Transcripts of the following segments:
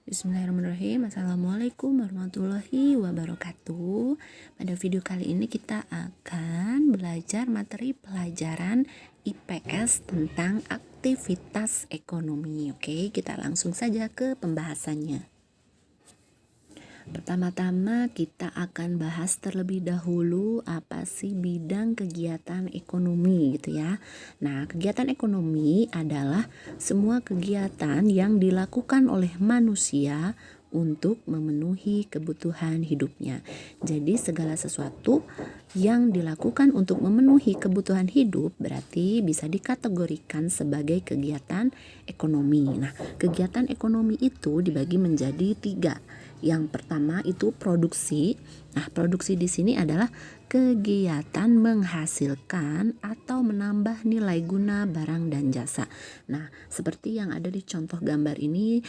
Bismillahirrahmanirrahim. Assalamualaikum warahmatullahi wabarakatuh. Pada video kali ini kita akan belajar materi pelajaran IPS tentang aktivitas ekonomi. Oke, kita langsung saja ke pembahasannya. Pertama-tama kita akan bahas terlebih dahulu apa sih bidang kegiatan ekonomi gitu ya. Nah, kegiatan ekonomi adalah semua kegiatan yang dilakukan oleh manusia untuk memenuhi kebutuhan hidupnya. Jadi segala sesuatu yang dilakukan untuk memenuhi kebutuhan hidup berarti bisa dikategorikan sebagai kegiatan ekonomi. Nah, kegiatan ekonomi itu dibagi menjadi 3. Yang pertama itu produksi. Nah, produksi di sini adalah kegiatan menghasilkan atau menambah nilai guna barang dan jasa. Nah, seperti yang ada di contoh gambar ini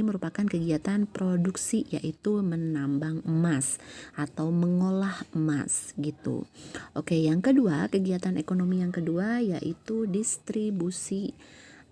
merupakan kegiatan produksi, yaitu menambang emas atau mengolah emas gitu. Oke, yang kedua, kegiatan ekonomi yang kedua yaitu distribusi,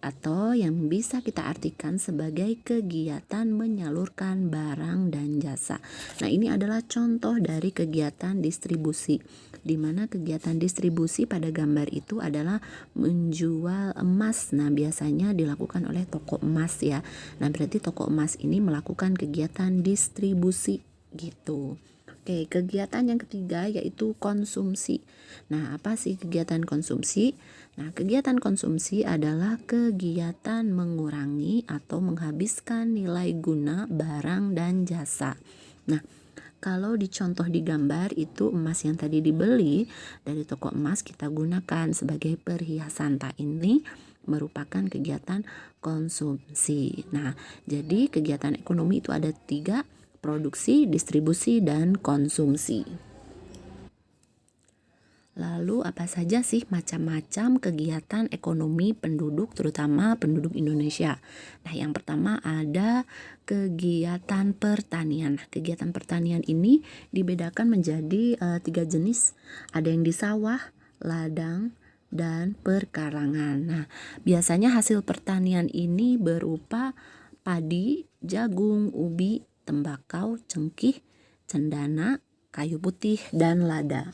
atau yang bisa kita artikan sebagai kegiatan menyalurkan barang dan jasa. Nah, ini adalah contoh dari kegiatan distribusi, di mana kegiatan distribusi pada gambar itu adalah menjual emas. Nah, biasanya dilakukan oleh toko emas ya. Nah, berarti toko emas ini melakukan kegiatan distribusi gitu. Oke, kegiatan yang ketiga yaitu konsumsi. Nah, apa sih kegiatan konsumsi? Nah, kegiatan konsumsi adalah kegiatan mengurangi atau menghabiskan nilai guna barang dan jasa. Nah, kalau dicontoh di gambar itu emas yang tadi dibeli dari toko emas kita gunakan sebagai perhiasan. Ini merupakan kegiatan konsumsi. Nah, jadi kegiatan ekonomi itu ada 3: produksi, distribusi, dan konsumsi. Lalu apa saja sih macam-macam kegiatan ekonomi penduduk, terutama penduduk Indonesia? Nah, yang pertama ada kegiatan pertanian. Nah, kegiatan pertanian ini dibedakan menjadi 3 jenis. Ada yang di sawah, ladang, dan perkarangan. Nah, biasanya hasil pertanian ini berupa padi, jagung, ubi, tembakau, cengkih, cendana, kayu putih, dan lada.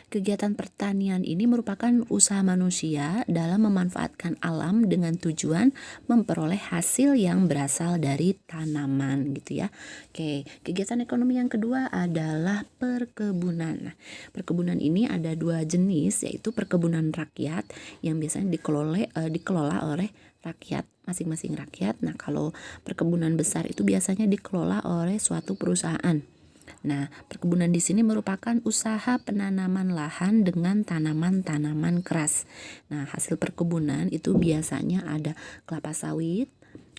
Kegiatan pertanian ini merupakan usaha manusia dalam memanfaatkan alam dengan tujuan memperoleh hasil yang berasal dari tanaman gitu ya. Oke, kegiatan ekonomi yang kedua adalah perkebunan. Nah, perkebunan ini ada 2 jenis, yaitu perkebunan rakyat yang biasanya dikelola oleh rakyat, masing-masing rakyat. Nah, kalau perkebunan besar itu biasanya dikelola oleh suatu perusahaan. Nah, perkebunan di sini merupakan usaha penanaman lahan dengan tanaman-tanaman keras. Nah, hasil perkebunan itu biasanya ada kelapa sawit,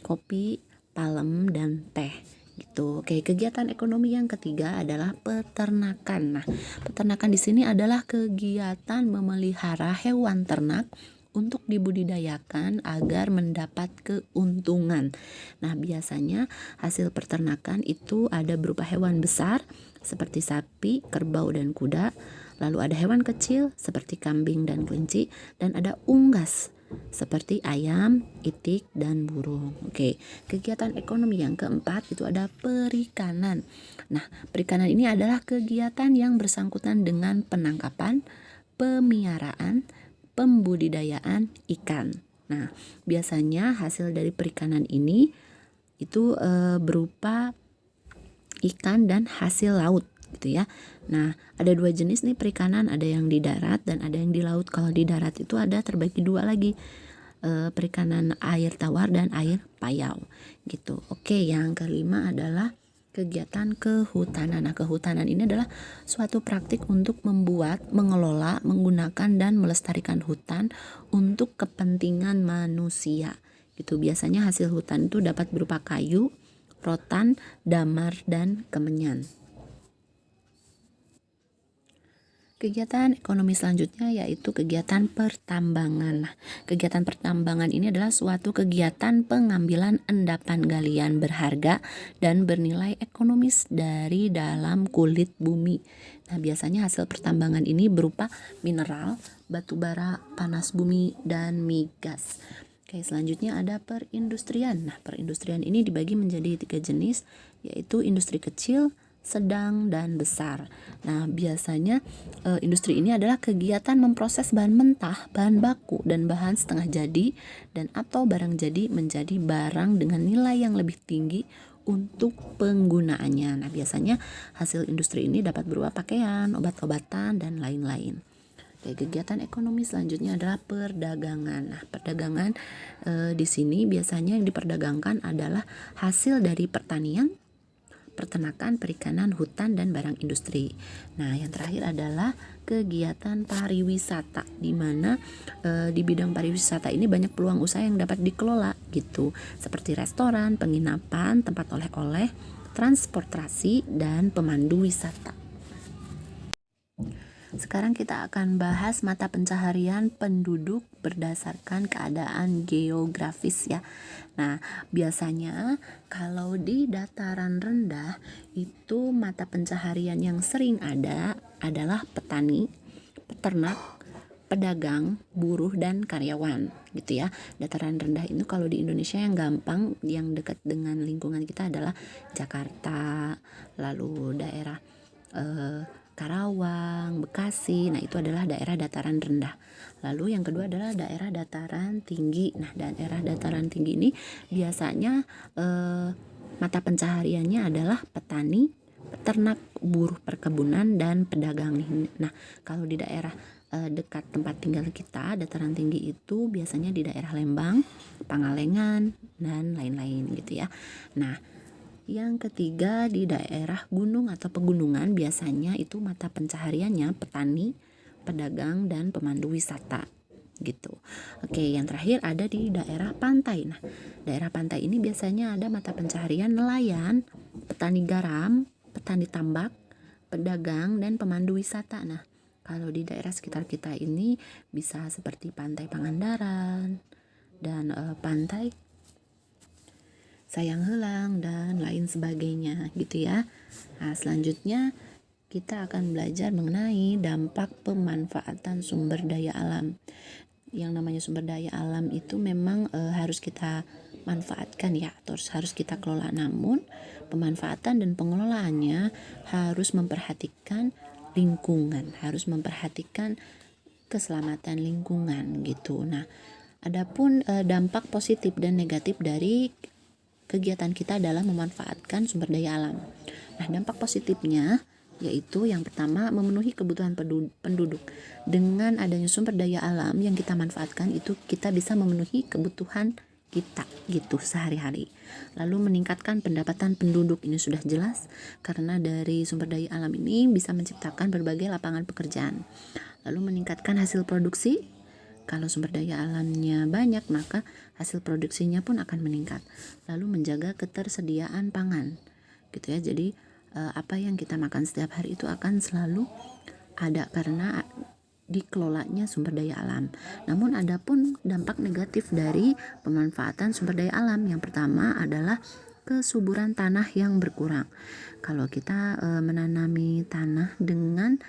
kopi, palem, dan teh gitu. Oke, kegiatan ekonomi yang ketiga adalah peternakan. Nah, peternakan di sini adalah kegiatan memelihara hewan ternak untuk dibudidayakan agar mendapat keuntungan. Nah, biasanya hasil peternakan itu ada berupa hewan besar seperti sapi, kerbau, dan kuda. Lalu ada hewan kecil seperti kambing dan kelinci, dan ada unggas seperti ayam, itik, dan burung. Oke, kegiatan ekonomi yang keempat itu ada perikanan. Nah, perikanan ini adalah kegiatan yang bersangkutan dengan penangkapan, pemeliharaan, pembudidayaan ikan. Nah, biasanya hasil dari perikanan ini itu berupa ikan dan hasil laut gitu ya. Nah, ada 2 jenis nih perikanan, ada yang di darat dan ada yang di laut. Kalau di darat itu ada terbagi 2 lagi, perikanan air tawar dan air payau gitu. Oke, yang kelima adalah kegiatan kehutanan. Nah, kehutanan ini adalah suatu praktik untuk membuat, mengelola, menggunakan, dan melestarikan hutan untuk kepentingan manusia gitu. Biasanya hasil hutan itu dapat berupa kayu, rotan, damar, dan kemenyan. Kegiatan ekonomi selanjutnya yaitu kegiatan pertambangan. Nah, kegiatan pertambangan ini adalah suatu kegiatan pengambilan endapan galian berharga dan bernilai ekonomis dari dalam kulit bumi. Nah, biasanya hasil pertambangan ini berupa mineral, batu bara, panas bumi, dan migas. Oke, selanjutnya ada perindustrian. Nah, perindustrian ini dibagi menjadi 3 jenis, yaitu industri kecil, sedang, dan besar. Nah, biasanya industri ini adalah kegiatan memproses bahan mentah, bahan baku, dan bahan setengah jadi, dan atau barang jadi menjadi barang dengan nilai yang lebih tinggi untuk penggunaannya. Nah, biasanya hasil industri ini dapat berupa pakaian, obat-obatan, dan lain-lain. Kegiatan ekonomi selanjutnya adalah perdagangan. Nah, perdagangan di sini biasanya yang diperdagangkan adalah hasil dari pertanian, peternakan, perikanan, hutan, dan barang industri. Nah, yang terakhir adalah kegiatan pariwisata, di mana di bidang pariwisata ini banyak peluang usaha yang dapat dikelola gitu, seperti restoran, penginapan, tempat oleh-oleh, transportasi, dan pemandu wisata. Sekarang kita akan bahas mata pencaharian penduduk berdasarkan keadaan geografis ya. Nah, biasanya kalau di dataran rendah itu mata pencaharian yang sering ada adalah petani, peternak, pedagang, buruh, dan karyawan gitu ya. Dataran rendah itu kalau di Indonesia yang gampang, yang dekat dengan lingkungan kita adalah Jakarta, lalu daerah Karawang, Bekasi. Nah, itu adalah daerah dataran rendah. Lalu yang kedua adalah daerah dataran tinggi. Nah, daerah dataran tinggi ini biasanya mata pencahariannya adalah petani, peternak, buruh perkebunan, dan pedagang nih. Nah, kalau di daerah dekat tempat tinggal kita, dataran tinggi itu biasanya di daerah Lembang, Pangalengan, dan lain-lain gitu ya. Nah, yang ketiga di daerah gunung atau pegunungan biasanya itu mata pencahariannya petani, pedagang, dan pemandu wisata gitu. Oke, yang terakhir ada di daerah pantai. Nah, daerah pantai ini biasanya ada mata pencaharian nelayan, petani garam, petani tambak, pedagang, dan pemandu wisata. Nah, kalau di daerah sekitar kita ini bisa seperti Pantai Pangandaran dan Pantai Sayang Heulang dan lain sebagainya gitu ya. Nah, selanjutnya kita akan belajar mengenai dampak pemanfaatan sumber daya alam. Yang namanya sumber daya alam itu memang harus kita manfaatkan ya, terus harus kita kelola. Namun pemanfaatan dan pengelolaannya harus memperhatikan lingkungan, harus memperhatikan keselamatan lingkungan gitu. Nah, adapun dampak positif dan negatif dari kegiatan kita adalah memanfaatkan sumber daya alam. Nah, dampak positifnya yaitu yang pertama memenuhi kebutuhan penduduk. Dengan adanya sumber daya alam yang kita manfaatkan itu kita bisa memenuhi kebutuhan kita gitu sehari-hari. Lalu meningkatkan pendapatan penduduk, ini sudah jelas karena dari sumber daya alam ini bisa menciptakan berbagai lapangan pekerjaan. Lalu meningkatkan hasil produksi. Kalau sumber daya alamnya banyak, maka hasil produksinya pun akan meningkat. Lalu menjaga ketersediaan pangan, gitu ya. Jadi apa yang kita makan setiap hari itu akan selalu ada karena dikelolanya sumber daya alam. Namun ada pun dampak negatif dari pemanfaatan sumber daya alam. Yang pertama adalah kesuburan tanah yang berkurang. Kalau kita menanami tanah dengan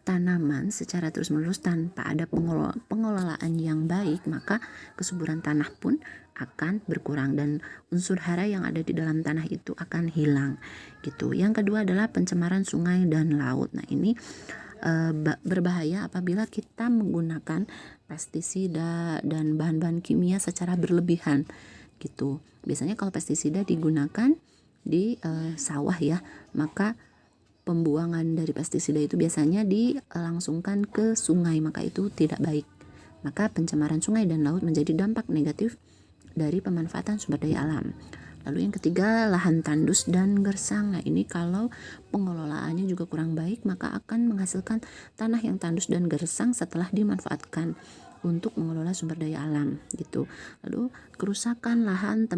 tanaman secara terus-menerus tanpa ada pengelolaan yang baik, maka kesuburan tanah pun akan berkurang dan unsur hara yang ada di dalam tanah itu akan hilang gitu. Yang kedua adalah pencemaran sungai dan laut. Nah, ini berbahaya apabila kita menggunakan pestisida dan bahan-bahan kimia secara berlebihan gitu. Biasanya kalau pestisida digunakan di sawah ya, maka pembuangan dari pestisida itu biasanya dilangsungkan ke sungai, maka itu tidak baik. Maka pencemaran sungai dan laut menjadi dampak negatif dari pemanfaatan sumber daya alam. Lalu yang ketiga, lahan tandus dan gersang. Nah, ini kalau pengelolaannya juga kurang baik, maka akan menghasilkan tanah yang tandus dan gersang setelah dimanfaatkan untuk mengelola sumber daya alam gitu. Lalu kerusakan lahan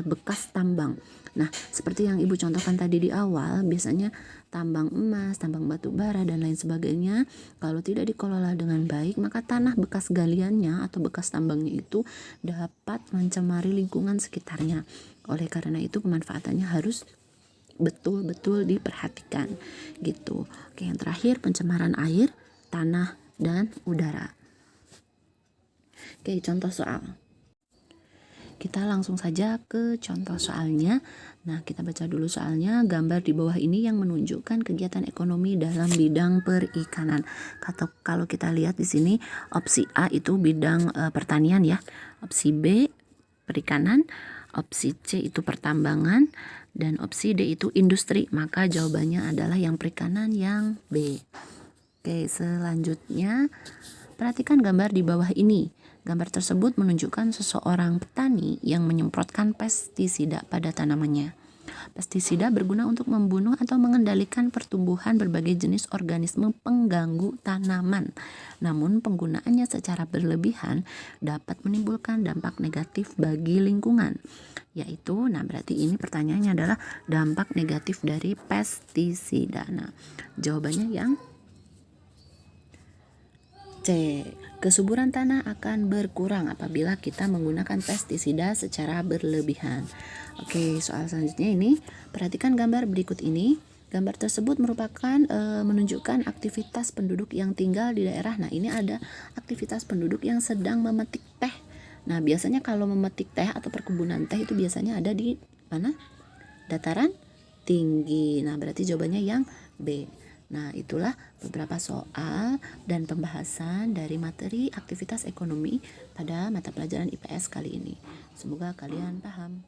bekas tambang. Nah, seperti yang Ibu contohkan tadi di awal, biasanya tambang emas, tambang batu bara, dan lain sebagainya, kalau tidak dikelola dengan baik, maka tanah bekas galiannya atau bekas tambangnya itu dapat mencemari lingkungan sekitarnya. Oleh karena itu, pemanfaatannya harus betul-betul diperhatikan gitu. Oke, yang terakhir pencemaran air, tanah, dan udara. Oke, contoh soal. kita langsung saja ke contoh soalnya. Nah, kita baca dulu soalnya. Gambar di bawah ini yang menunjukkan kegiatan ekonomi dalam bidang perikanan. Kalau kita lihat di sini, opsi A itu bidang pertanian ya. Opsi B perikanan, opsi C itu pertambangan, dan opsi D itu industri. Maka jawabannya adalah yang perikanan yang B. Oke, selanjutnya perhatikan gambar di bawah ini. Gambar tersebut menunjukkan seseorang petani yang menyemprotkan pestisida pada tanamannya. Pestisida berguna untuk membunuh atau mengendalikan pertumbuhan berbagai jenis organisme pengganggu tanaman. Namun penggunaannya secara berlebihan dapat menimbulkan dampak negatif bagi lingkungan. Yaitu, berarti ini pertanyaannya adalah dampak negatif dari pestisida. Nah, jawabannya yang C. Kesuburan tanah akan berkurang apabila kita menggunakan pestisida secara berlebihan. Oke, soal selanjutnya ini, perhatikan gambar berikut ini. Gambar tersebut merupakan menunjukkan aktivitas penduduk yang tinggal di daerah. Nah, ini ada aktivitas penduduk yang sedang memetik teh. Nah, biasanya kalau memetik teh atau perkebunan teh itu biasanya ada di mana? Dataran tinggi. Nah, berarti jawabannya yang B. Nah, itulah beberapa soal dan pembahasan dari materi aktivitas ekonomi pada mata pelajaran IPS kali ini. Semoga kalian paham.